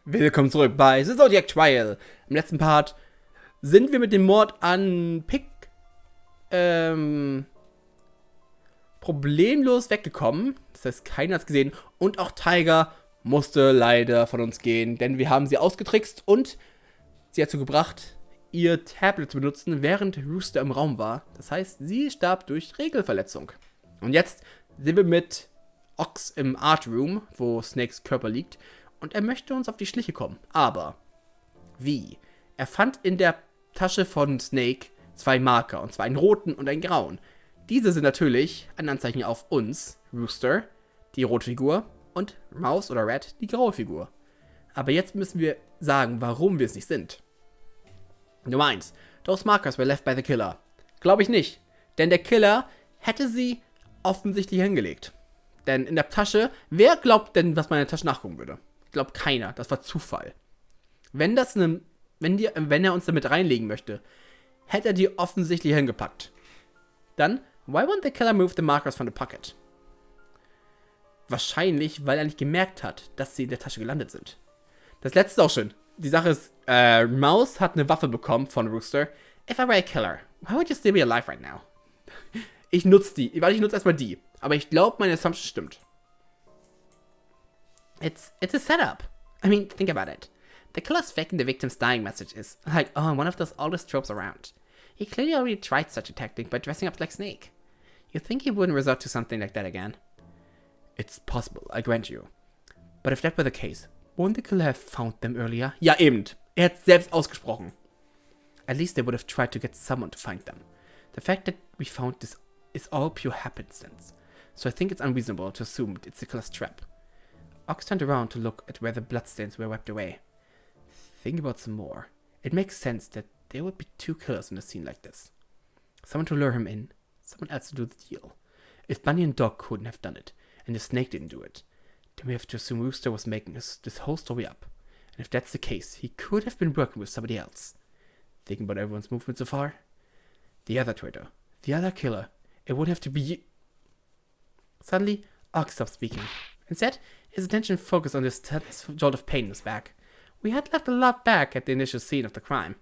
Willkommen zurück bei The Zodiac Trial. Im letzten Part sind wir mit dem Mord an Pick problemlos weggekommen. Das heißt, keiner hat es gesehen. Und auch Tiger musste leider von uns gehen, denn wir haben sie ausgetrickst und sie dazu gebracht, ihr Tablet zu benutzen, während Rooster im Raum war. Das heißt, sie starb durch Regelverletzung. Und jetzt sind wir mit Ox im Art Room, wo Snakes Körper liegt. Und er möchte uns auf die Schliche kommen. Aber wie? Er fand in der Tasche von Snake 2 Marker. Und zwar einen roten und einen grauen. Diese sind natürlich ein Anzeichen auf uns, Rooster, die rote Figur, und Maus oder Red, die graue Figur. Aber jetzt müssen wir sagen, warum wir es nicht sind. Nummer 1. Those markers were left by the killer. Glaube ich nicht. Denn der Killer hätte sie offensichtlich hingelegt. Denn in der Tasche, wer glaubt denn, was man in der Tasche nachgucken würde? Glaubt keiner, das war Zufall. Wenn er uns damit reinlegen möchte, hätte er die offensichtlich hingepackt. Dann, why won't the killer move the markers from the pocket? Wahrscheinlich, weil er nicht gemerkt hat, dass sie in der Tasche gelandet sind. Das letzte ist auch schön. Die Sache ist, Maus hat eine Waffe bekommen von Rooster. If I were a killer, why would you still be alive right now? Ich nutze erstmal die. Aber ich glaube, meine Assumption stimmt. It's a setup. I mean, think about it. The killer's faking the victim's dying message is like, one of those oldest tropes around. He clearly already tried such a tactic by dressing up like Snake. You think he wouldn't resort to something like that again? It's possible, I grant you. But if that were the case, wouldn't the killer have found them earlier? Ja, eben. Er hat selbst ausgesprochen. At least they would have tried to get someone to find them. The fact that we found this is all pure happenstance. So I think it's unreasonable to assume it's the killer's trap. Ox turned around to look at where the bloodstains were wiped away. Think about some more. It makes sense that there would be 2 killers in a scene like this. Someone to lure him in, someone else to do the deal. If Bunny and Dog couldn't have done it, and the Snake didn't do it, then we have to assume Rooster was making this whole story up. And if that's the case, he could have been working with somebody else. Thinking about everyone's movement so far? The other traitor, the other killer, it would have to be... Suddenly, Ox stopped speaking. Instead, his attention focused on this jolt of pain in his back. We had left a lot back at the initial scene of the crime,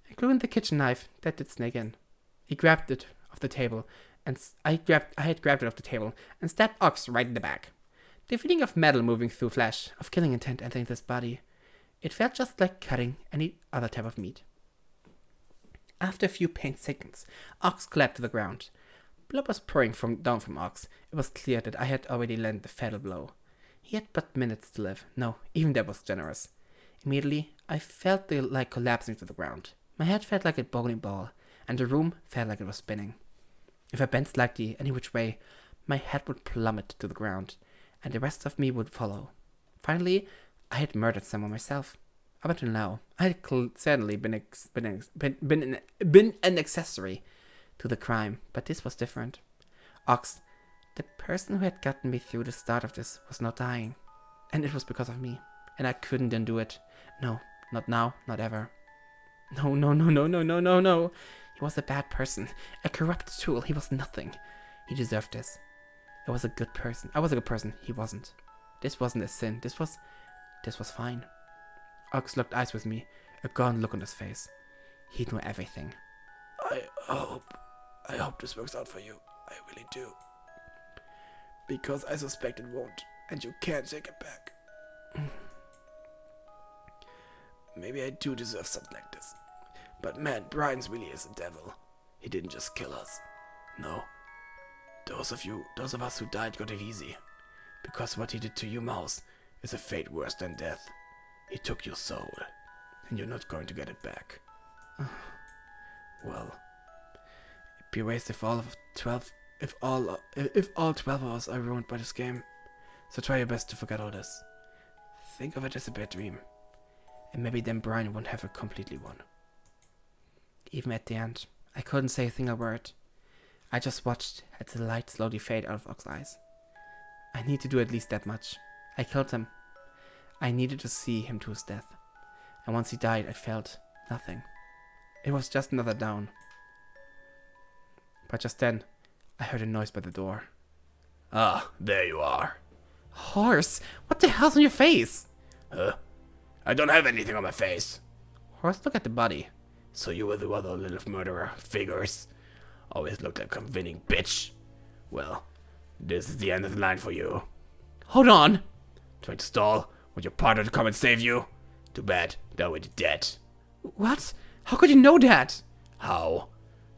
including the kitchen knife that did Snake in. He grabbed it off the table, and I had grabbed it off the table and stabbed Ox right in the back. The feeling of metal moving through flesh, of killing intent entering this body, it felt just like cutting any other type of meat. After a few pained seconds, Ox collapsed to the ground. Blood was pouring down from Ox. It was clear that I had already landed the fatal blow. He had but minutes to live. No, even that was generous. Immediately, I felt like collapsing to the ground. My head felt like a bowling ball, and the room felt like it was spinning. If I bent slightly any which way, my head would plummet to the ground, and the rest of me would follow. Finally, I had murdered someone myself. Up until now, I had certainly been an accessory to the crime, but this was different. Ox, the person who had gotten me through the start of this, was not dying. And it was because of me. And I couldn't undo it. No, not now, not ever. No. He was a bad person. A corrupt tool. He was nothing. He deserved this. I was a good person. He wasn't. This wasn't a sin. This was fine. Ox locked eyes with me, a gone look on his face. He knew everything. I hope this works out for you. I really do. Because I suspect it won't, and you can't take it back. Maybe I do deserve something like this. But man, Brian's really is a devil. He didn't just kill us. No. Those of us who died got it easy. Because what he did to you, Mouse, is a fate worse than death. He took your soul, and you're not going to get it back. Well, it'd be a waste if all 12 of us are ruined by this game. So try your best to forget all this. Think of it as a bad dream. And maybe then Brian won't have it completely won. Even at the end, I couldn't say a single word. I just watched as the light slowly fade out of Ox's eyes. I need to do at least that much. I killed him. I needed to see him to his death. And once he died, I felt nothing. It was just another down. But just then, I heard a noise by the door. Ah, there you are. Horse, what the hell's on your face? I don't have anything on my face. Horse, look at the body. So you were the other little murderer. Figures. Always looked like a winning bitch. Well, this is the end of the line for you. Hold on. Trying to stall? Want your partner to come and save you? Too bad, they're already dead. What? How could you know that? How?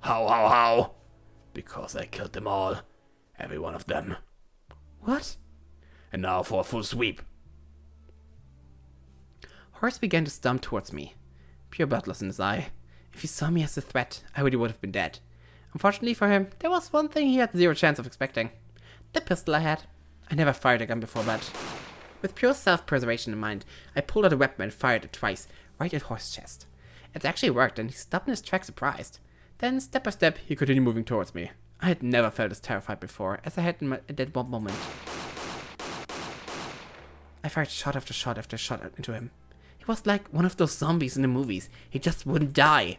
How? Because I killed them all. Every one of them. What? And now for a full sweep. Horace began to stump towards me. Pure bloodlust in his eye. If he saw me as a threat, I already would have been dead. Unfortunately for him, there was one thing he had zero chance of expecting. The pistol I had. I never fired a gun before, but... With pure self-preservation in mind, I pulled out a weapon and fired it twice, right at Horse's chest. It actually worked, and he stopped in his tracks surprised. Then, step by step, he continued moving towards me. I had never felt as terrified before, as I had in that one moment. I fired shot after shot after shot into him. He was like one of those zombies in the movies. He just wouldn't die.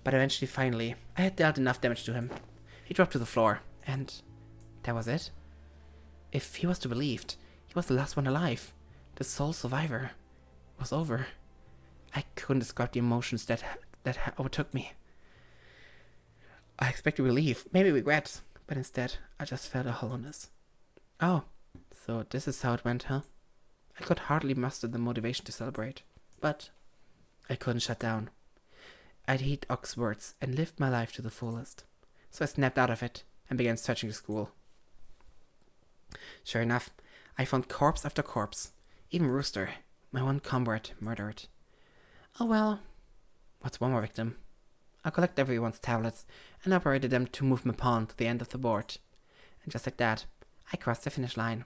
But eventually, finally, I had dealt enough damage to him. He dropped to the floor, and that was it. If he was to be believed, he was the last one alive. The sole survivor. It was over. I couldn't describe the emotions that overtook me. I expected relief, maybe regret, but instead, I just felt a hollowness. Oh, so this is how it went, huh? I could hardly muster the motivation to celebrate, but I couldn't shut down. I'd heed Ock's words and lived my life to the fullest. So I snapped out of it and began searching the school. Sure enough, I found corpse after corpse, even Rooster, my one comrade, murdered. Oh well, what's one more victim? I collected everyone's tablets and operated them to move my pawn to the end of the board. And just like that, I crossed the finish line.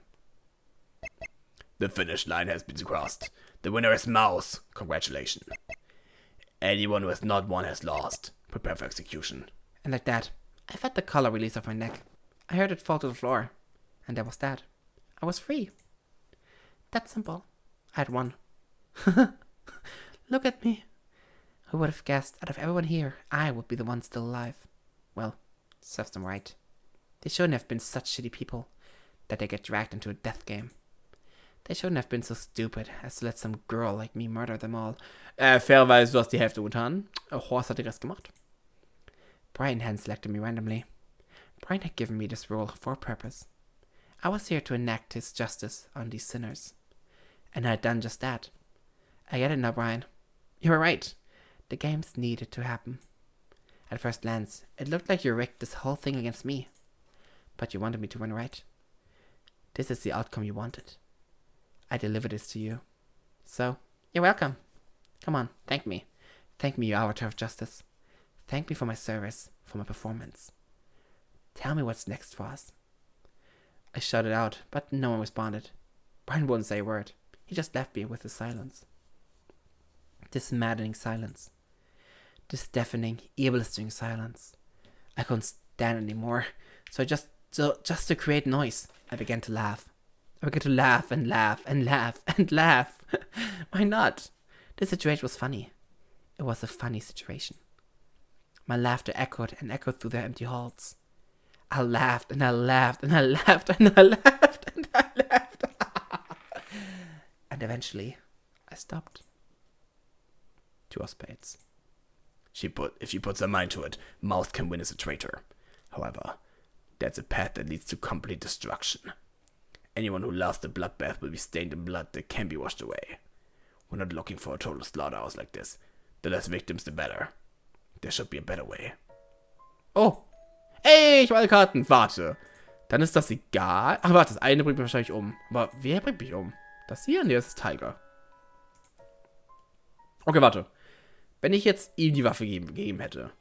The finish line has been crossed. The winner is Mouse. Congratulations. Anyone who has not won has lost. Prepare for execution. And like that, I felt the collar release off my neck. I heard it fall to the floor. And that was that. I was free. That simple. I had won. Look at me. Who would have guessed, out of everyone here, I would be the one still alive? Well, serves them right. They shouldn't have been such shitty people that they get dragged into a death game. They shouldn't have been so stupid as to let some girl like me murder them all. Fairerweise, du hast die Hälfte getan. Horst hat den Rest gemacht. Brian hadn't selected me randomly. Brian had given me this role for a purpose. I was here to enact his justice on these sinners. And I had done just that. I get it now, Brian. You were right. The games needed to happen. At first glance, it looked like you rigged this whole thing against me. But you wanted me to win, right? This is the outcome you wanted. I delivered this to you. So, you're welcome. Come on, thank me. Thank me, you arbiter of justice. Thank me for my service, for my performance. Tell me what's next for us. I shouted out, but no one responded. Brian wouldn't say a word. He just left me with his silence. This maddening silence. This deafening, ear-blistering silence. I couldn't stand anymore, so just to create noise, I began to laugh. I began to laugh and laugh and laugh and laugh. Why not? The situation was funny. It was a funny situation. My laughter echoed and echoed through the empty halls. I laughed and I laughed and I laughed and I laughed and I laughed. And eventually, I stopped. 2 of spades. If she puts her mind to it, Mouse can win as a traitor. However, that's a path that leads to complete destruction. Anyone who loves the bloodbath will be stained in blood that can be washed away. We're not looking for a total slaughterhouse like this. The less victims, the better. There should be a better way. Oh. Ey, ich habe alle Karten. Warte. Dann ist das egal. Ach, warte, das eine bringt mich wahrscheinlich um. Aber wer bringt mich um? Das hier? Nee, das ist Tiger. Okay, warte. Wenn ich jetzt ihm die Waffe gegeben hätte.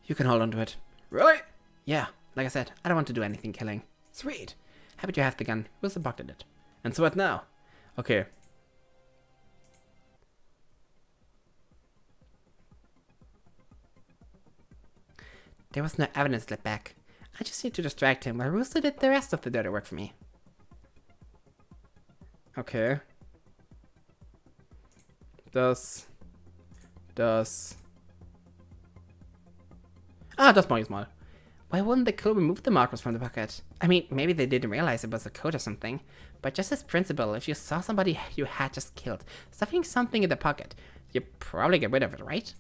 You can hold on to it. Really? Yeah, like I said, I don't want to do anything killing. Sweet. Happy to have the gun. Who's the buck in it? And so what now? Okay. There was no evidence led back. I just need to distract him while Rooster did the rest of the dirty work for me. Okay. Das mache ich jetzt mal. Why wouldn't the crew remove the markers from the pocket? I mean, maybe they didn't realize it was a code or something. But just as principle, if you saw somebody you had just killed stuffing something in the pocket, you'd probably get rid of it, right?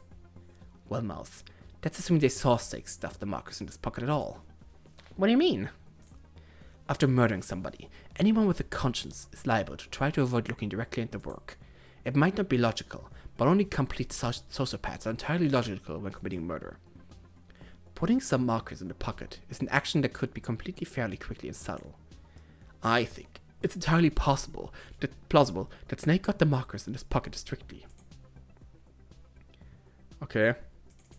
Well, Mouse, let's assume they saw Steak stuff the markers in this pocket at all. What do you mean? After murdering somebody, anyone with a conscience is liable to try to avoid looking directly at the work. It might not be logical, but only complete sociopaths are entirely logical when committing murder. Putting some markers in the pocket is an action that could be completely fairly quickly and subtle. I think it's entirely plausible that Snake got the markers in his pocket strictly. Okay,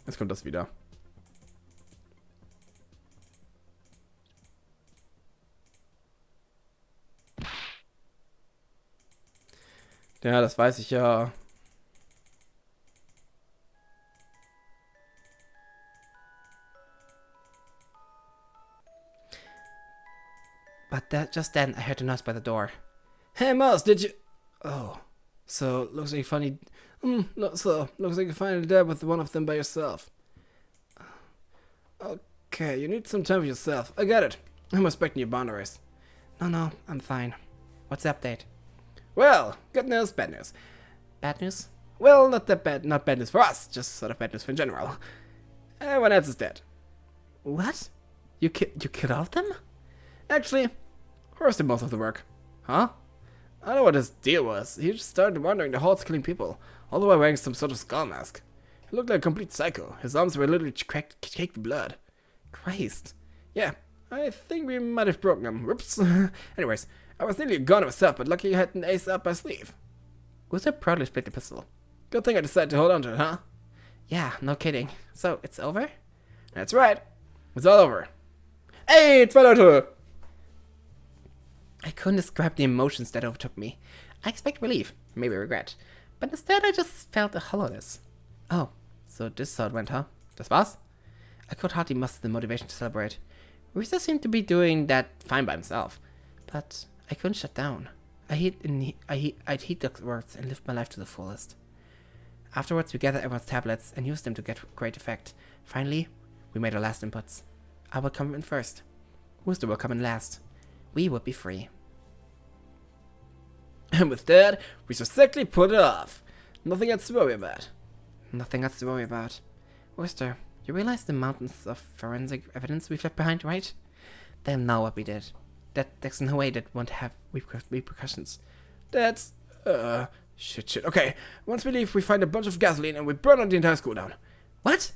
jetzt kommt das wieder. Ja, das weiß ich ja. But just then, I heard a noise by the door. Hey, Mouse, did you... Oh, so looks like you finally... looks like you finally dead with one of them by yourself. Okay, you need some time for yourself. I get it. I'm respecting your boundaries. No, I'm fine. What's the update? Well, good news, bad news. Bad news? Well, not bad news for us, just sort of bad news in general. Everyone else is dead. What? You killed all of them? Actually, Horace did most of the work. Huh? I don't know what his deal was. He just started wandering the halls killing people, all the while wearing some sort of skull mask. He looked like a complete psycho. His arms were literally caked with blood. Christ. Yeah, I think we might have broken him. Whoops. Anyways, I was nearly gone myself, but lucky you had an ace up my sleeve. Gustav proudly split the pistol. Good thing I decided to hold on to it, huh? Yeah, no kidding. So, it's over? That's right. It's all over. Hey, zwei Leute! I couldn't describe the emotions that overtook me. I expect relief, maybe regret. But instead I just felt a hollowness. Oh, so this how it went, huh? Das war's? I could hardly muster the motivation to celebrate. Risa seemed to be doing that fine by himself. But I couldn't shut down. I'd heed the words and live my life to the fullest. Afterwards, we gathered everyone's tablets and used them to get great effect. Finally, we made our last inputs. I would come in first. Wooster will come in last. We would be free. And with that, we successfully put it off. Nothing else to worry about. Nothing else to worry about. Wooster, you realize the mountains of forensic evidence we've left behind, right? They'll know what we did. There's no way that won't have repercussions. That's... Shit. Okay, once we leave, we find a bunch of gasoline and we burn out the entire school down. What?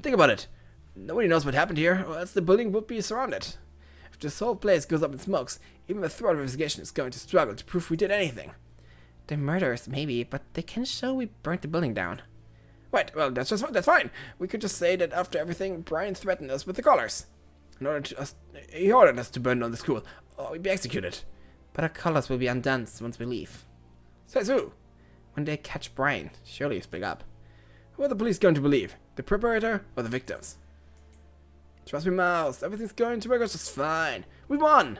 Think about it. Nobody knows what happened here, or else the building would be surrounded. If this whole place goes up in smokes, even the thorough investigation is going to struggle to prove we did anything. The murderers, maybe, but they can show we burnt the building down. Right, well, that's fine. We could just say that after everything, Brian threatened us with the collars. He ordered us to burn down the school, or we'd be executed. But our collars will be undone once we leave. Says who? When they catch Brian, surely you speak up. Who are the police going to believe? The perpetrator or the victims? Trust me, Mouse, everything's going to work out just fine. We won!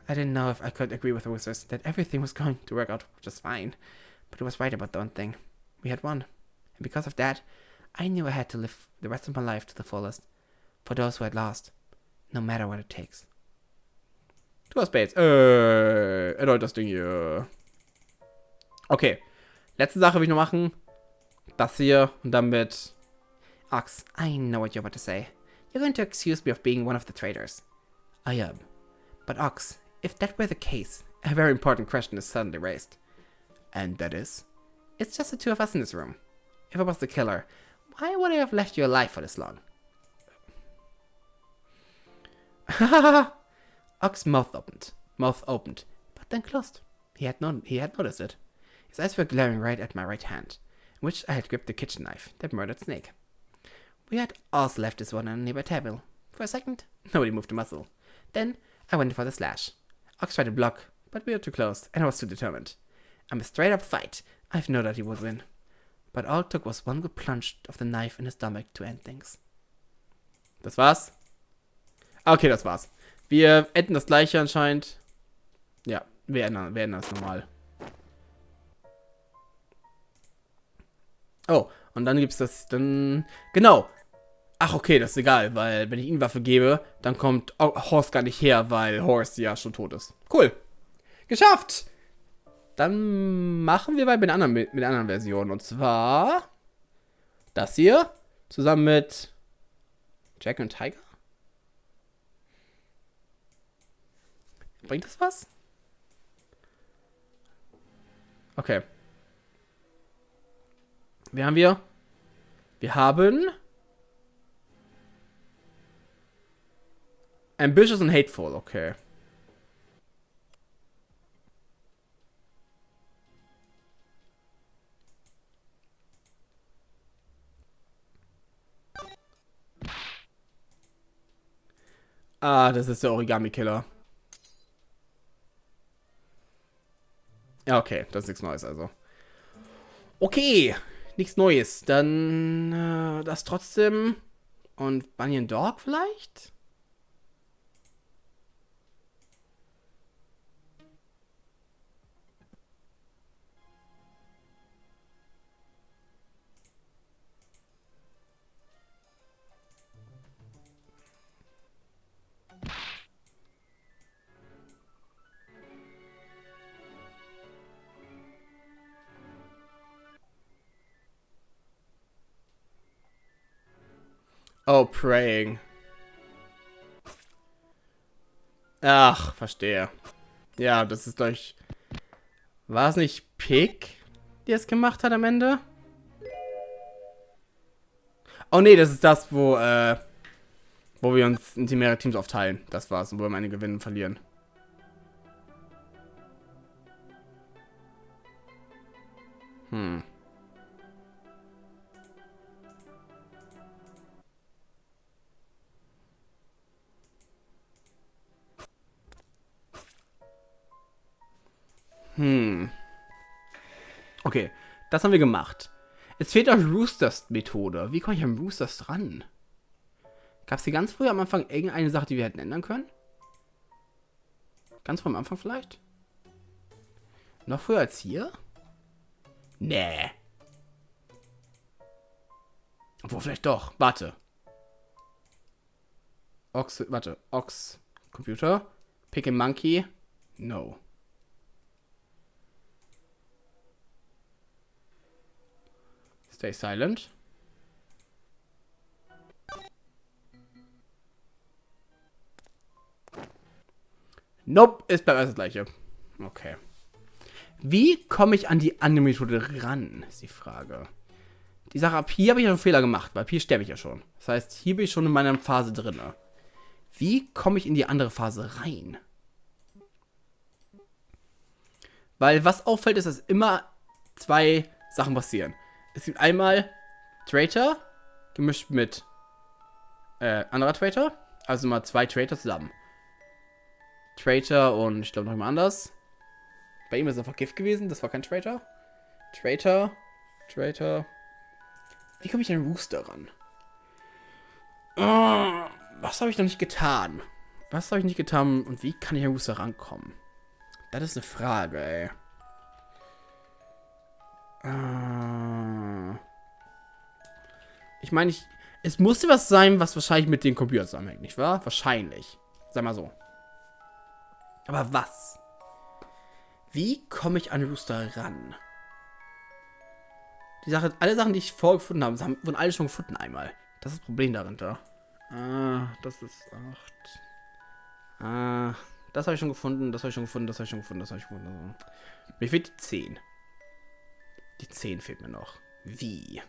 I didn't know if I could agree with the wizards that everything was going to work out just fine. But it was right about the one thing. We had won. And because of that, I knew I had to live the rest of my life to the fullest. For those who had lost. No matter what it takes. Du hast Bates. Erneut das Ding hier. Okay. Letzte Sache will ich noch machen. Das hier. Und damit... Ox, I know what you're about to say. You're going to accuse me of being one of the traitors. I am. But Ox, if that were the case, a very important question is suddenly raised. And that is? It's just the two of us in this room. If I was the killer, why would I have left you alive for this long? Ox's mouth opened, but then closed. He had noticed it. His eyes were glaring right at my right hand, in which I had gripped the kitchen knife that murdered Snake. We had also left this one on a nearby table. For a second, nobody moved a muscle. Then I went for the slash. Ox tried to block, but we were too close, and I was too determined. I'm a straight-up fight. I've no doubt he would win. But all it took was one good plunge of the knife in his stomach to end things. Das war's? Okay, das war's. Wir enden das gleiche anscheinend. Ja, wir ändern das nochmal. Oh, und dann gibt's das, dann... Genau. Ach, okay, das ist egal, weil wenn ich ihm Waffe gebe, dann kommt Horst gar nicht her, weil Horst ja schon tot ist. Cool. Geschafft! Dann machen wir weiter mit der anderen Version. Und zwar das hier zusammen mit Jack und Tiger. Bringt das was? Okay. Wen haben wir? Wir haben Ambitious und Hateful, okay. Ah, das ist der Origami-Killer. Ja, okay, das ist nichts Neues also. Okay, nichts Neues. Dann das trotzdem. Und Bunny and Dog vielleicht? Oh, Praying. Ach, verstehe. Ja, das ist durch. War es nicht Pig, die es gemacht hat am Ende? Oh nee, das ist das, wo wir uns in die mehrere Teams aufteilen. Das war's, und wo wir am Ende gewinnen und verlieren. Hm. Okay, das haben wir gemacht. Jetzt fehlt auch Roosters Methode. Wie komme ich an Roosters dran? Gab es hier ganz früh am Anfang irgendeine Sache, die wir hätten ändern können? Ganz früh am Anfang vielleicht? Noch früher als hier? Nee. Obwohl, vielleicht doch. Warte. Ox. Computer. Pick a Monkey. No. Stay silent. Nope, ist bleibt alles das gleiche. Okay. Wie komme ich an die andere Methode ran, ist die Frage. Die Sache ab hier habe ich ja einen Fehler gemacht, weil hier sterbe ich ja schon. Das heißt, hier bin ich schon in meiner Phase drin. Wie komme ich in die andere Phase rein? Weil was auffällt, ist, dass immer zwei Sachen passieren. Es gibt einmal Traitor gemischt mit anderer Traitor. Also mal zwei Traitor zusammen. Traitor und ich glaube noch jemand anders. Bei ihm ist es einfach Gift gewesen, das war kein Traitor. Traitor. Wie komme ich an den Rooster ran? Oh, was habe ich noch nicht getan? Und wie kann ich an den Rooster rankommen? Das ist eine Frage, ey. Ich meine, es musste was sein, was wahrscheinlich mit den Computern zusammenhängt, nicht wahr? Wahrscheinlich. Sag mal so. Aber was? Wie komme ich an Rooster ran? Alle Sachen, die ich vorgefunden habe, wurden alle schon gefunden einmal. Das ist das Problem dahinter. Das ist 8. Das habe ich schon gefunden, das habe ich schon gefunden. Mir fehlt die 10. Die 10 fehlt mir noch. Wie?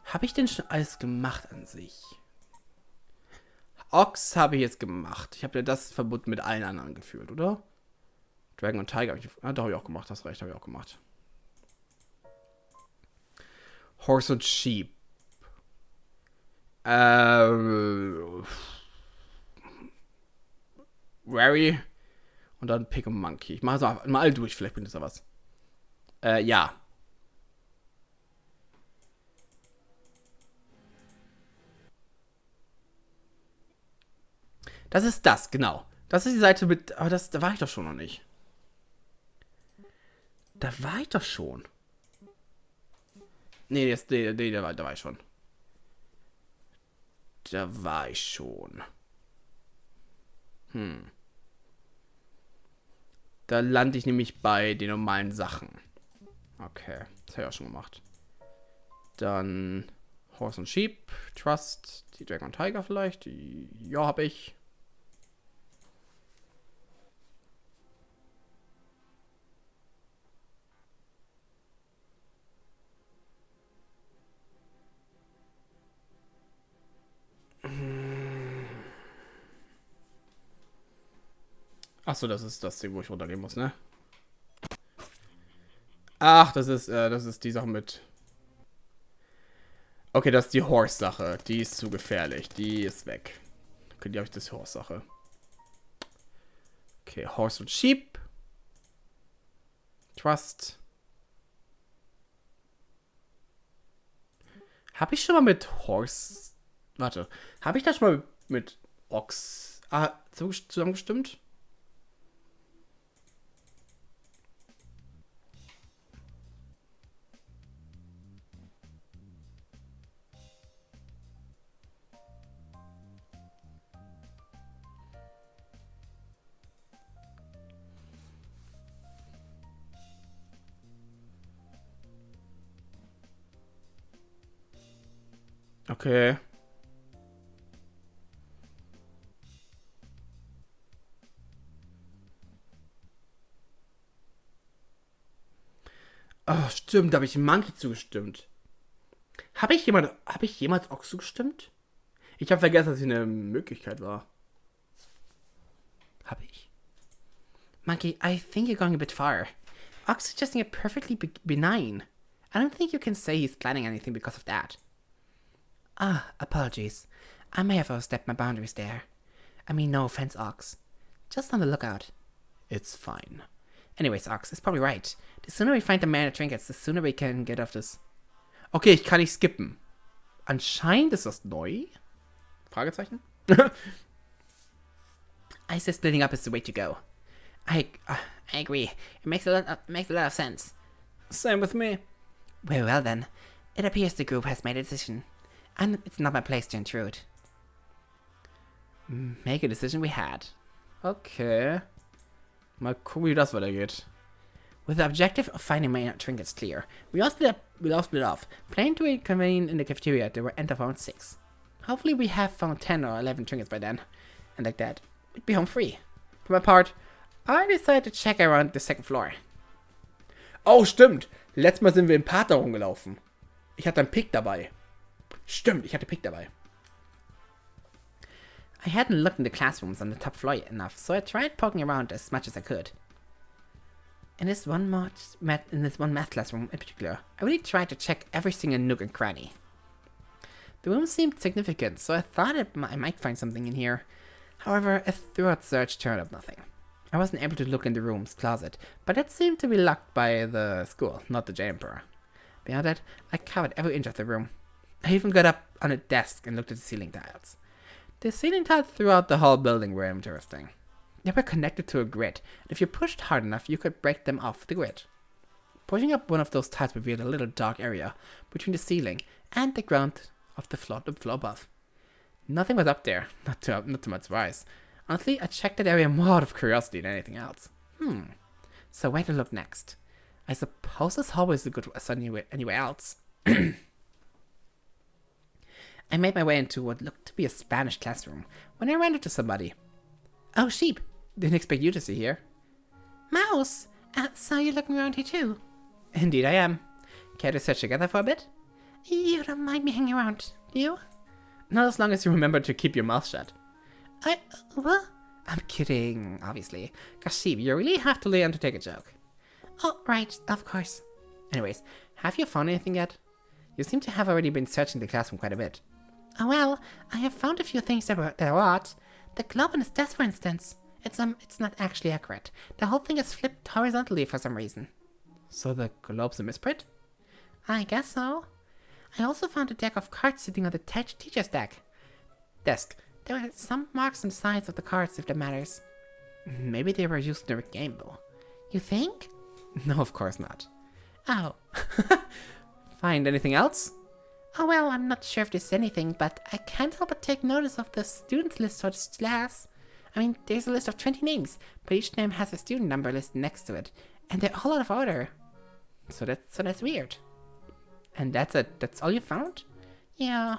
Habe ich denn schon alles gemacht an sich? Ox habe ich jetzt gemacht. Ich habe ja das verbunden mit allen anderen gefühlt, oder? Dragon und Tiger habe ich... da habe ich auch gemacht. Hast recht, habe ich auch gemacht. Horse und Sheep. Wary. Und dann Pick a Monkey. Ich mache es mal alle durch. Vielleicht bringt das ja was. Ja. Das ist das, genau. Das ist die Seite mit... Aber da war ich doch schon noch nicht. Da war ich doch schon. Nee, da war ich schon. Da war ich schon. Da lande ich nämlich bei den normalen Sachen. Okay, das habe ich auch schon gemacht. Dann Horse und Sheep, Trust, die Dragon und Tiger vielleicht. Ja, habe ich. Achso, das ist das Ding, wo ich runtergehen muss, ne? Ach, das ist die Sache mit... Okay, das ist die Horse-Sache. Die ist zu gefährlich. Die ist weg. Okay, die habe ich, das Horse-Sache. Okay, Horse und Sheep. Trust. Habe ich schon mal mit Horse... Warte. Habe ich da schon mal mit Ochs zusammengestimmt? Okay. Oh, stimmt, da habe ich Monkey zugestimmt. Habe ich jemals Ochs zugestimmt? Ich habe vergessen, dass es eine Möglichkeit war. Habe ich? Monkey, I think you're going a bit far. Ox suggesting it perfectly benign. I don't think you can say he's planning anything because of that. Ah, apologies. I may have overstepped my boundaries there. I mean, no offense, Ox. Just on the lookout. It's fine. Anyways, Ox is probably right. The sooner we find the man at trinkets, the sooner we can get off this. Okay, ich kann nicht skippen. Anscheinend ist das neu. Fragezeichen? I say splitting up is the way to go. I agree. It makes a lot of sense. Same with me. Well then. It appears the group has made a decision. And it's not my place to intrude. Make a decision we had. Okay. Mal gucken, wie das weitergeht. With the objective of finding my trinkets clear, we all split off, planning to reconvene in the cafeteria at the end of round 6. Hopefully we have found 10 or 11 trinkets by then. And like that, we'd be home free. For my part, I decided to check around the second floor. Oh, stimmt. Letztes Mal sind wir im Pater rumgelaufen. Ich hatte einen Pick dabei. Stimmt, ich hatte Pick dabei. I hadn't looked in the classrooms on the top floor enough, so I tried poking around as much as I could. In this one math classroom in particular, I really tried to check every single nook and cranny. The room seemed significant, so I thought I might find something in here. However, a thorough search turned up nothing. I wasn't able to look in the room's closet, but it seemed to be locked by the school, not the J-Emperor. Beyond that, I covered every inch of the room. I even got up on a desk and looked at the ceiling tiles. The ceiling tiles throughout the whole building were interesting. They were connected to a grid, and if you pushed hard enough, you could break them off the grid. Pushing up one of those tiles revealed a little dark area between the ceiling and the ground of the floor above. Nothing was up there, not to my surprise. Honestly, I checked that area more out of curiosity than anything else. So where to look next? I suppose this hallway is as good as anywhere else. I made my way into what looked to be a Spanish classroom when I ran into somebody. Oh, Sheep! Didn't expect you to see here. Mouse! So you're looking around here too? Indeed I am. Care to search together for a bit? You don't mind me hanging around, do you? Not as long as you remember to keep your mouth shut. What? I'm kidding, obviously. Gosh, Sheep, you really have to learn to take a joke. Oh, right, of course. Anyways, have you found anything yet? You seem to have already been searching the classroom quite a bit. Oh well, I have found a few things that are odd. The globe on his desk, for instance. It's not actually accurate. The whole thing is flipped horizontally for some reason. So the globe's a misprint? I guess so. I also found a deck of cards sitting on the teacher's desk. There were some marks on the sides of the cards, if that matters. Maybe they were used in a game, though. You think? No, of course not. Oh. Find anything else? Oh, well, I'm not sure if there's anything, but I can't help but take notice of the students list for this class. I mean, there's a list of 20 names, but each name has a student number listed next to it, and they're all out of order. So that's weird. And that's it? That's all you found? Yeah.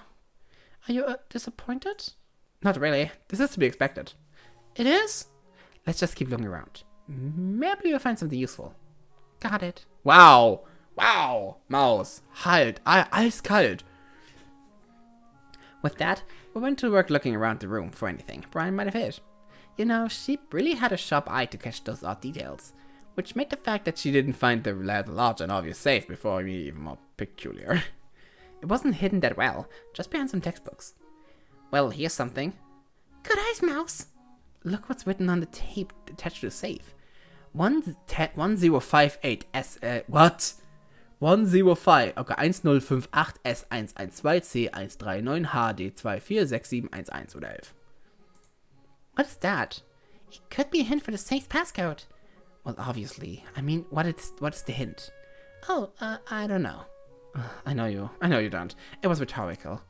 Are you disappointed? Not really. This is to be expected. It is? Let's just keep looking around. Maybe you'll find something useful. Got it. Wow. Wow. Maus. Halt. Eiskalt. With that, we went to work looking around the room for anything Brian might have hit. You know, she really had a sharp eye to catch those odd details, which made the fact that she didn't find the rather large and obvious safe before me even more peculiar. It wasn't hidden that well, just behind some textbooks. Well, here's something. Good eyes, Mouse. Look what's written on the tape attached to the safe. 1058 S, what? 105, okay, 1058 S112 C139 HD246711 oder 11. What is that? It could be a hint for the safe passcode. Well, obviously. I mean, what is the hint? Oh, I don't know. I know you don't. It was rhetorical.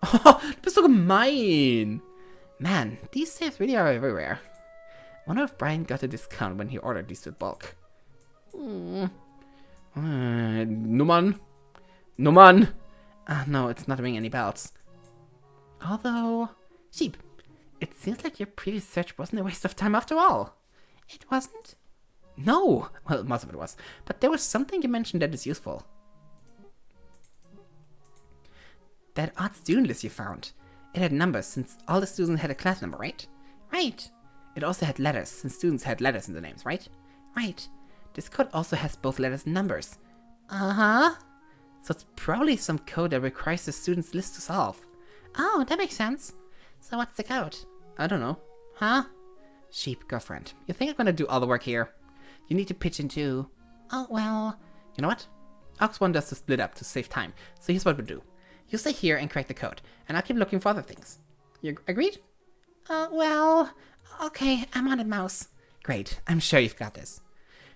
Oh, du bist so gemein. Man, these safes really are everywhere. Wonder if Brian got a discount when he ordered these with bulk. Nummern? No, it's not ringing any bells. Although, Sheep, it seems like your previous search wasn't a waste of time after all. It wasn't? No! Well, most of it was. But there was something you mentioned that is useful. That odd student list you found. It had numbers, since all the students had a class number, right? Right. It also had letters, since students had letters in the names, right? Right. This code also has both letters and numbers. Uh-huh. So it's probably some code that requires the students list to solve. Oh, that makes sense. So what's the code? I don't know. Huh? Sheep, girlfriend, you think I'm gonna do all the work here? You need to pitch in too. Oh, well... You know what? Ox wanted us to split up to save time, so here's what we'll do. You stay here and crack the code, and I'll keep looking for other things. You agreed? Well... Okay, I'm on it, Mouse. Great, I'm sure you've got this.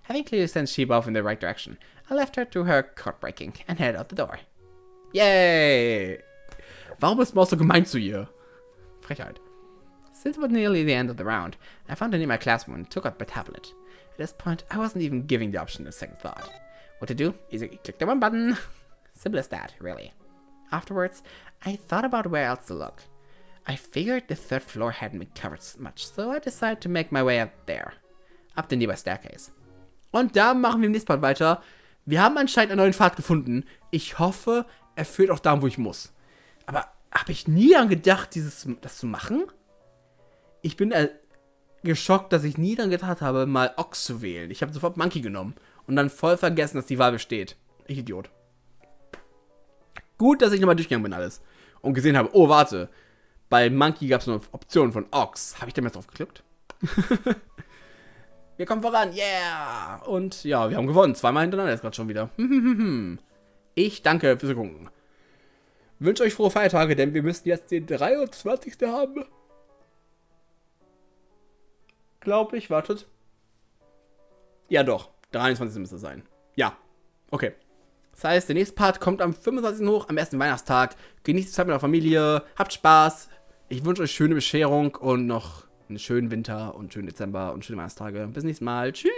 Having clearly sent Sheep off in the right direction, I left her to her code breaking and headed out the door. Yay! Warum ist Maus so gemein zu ihr? Frechheit. Since it was nearly the end of the round, I found her near my classroom and took out my tablet. At this point, I wasn't even giving the option a second thought. What to do? Easy, click the one button. Simple as that, really. Afterwards, I thought about where else to look. I figured the third floor hadn't been covered much, so I decided to make my way up there. Up the nearby staircase. Und da machen wir im nächsten Part weiter. Wir haben anscheinend einen neuen Pfad gefunden. Ich hoffe, er führt auch da, wo ich muss. Aber habe ich nie daran gedacht, das zu machen? Ich bin geschockt, dass ich nie daran gedacht habe, mal Ox zu wählen. Ich habe sofort Monkey genommen und dann voll vergessen, dass die Wahl besteht. Ich Idiot. Gut, dass ich nochmal durchgegangen bin alles. Und gesehen habe, oh warte, bei Monkey gab es noch Optionen von Ox. Habe ich damals drauf geklickt? Wir kommen voran, yeah! Und ja, wir haben gewonnen. Zweimal hintereinander jetzt gerade schon wieder. Ich danke fürs Gucken. Wünsche euch frohe Feiertage, denn wir müssen jetzt den 23. haben. Glaube ich, wartet. Ja doch, 23. müsste es sein. Ja, okay. Das heißt, der nächste Part kommt am 25. hoch, am ersten Weihnachtstag. Genießt die Zeit mit der Familie, habt Spaß. Ich wünsche euch schöne Bescherung und noch einen schönen Winter und schönen Dezember und schöne Weihnachtstage. Bis nächstes Mal. Tschüss.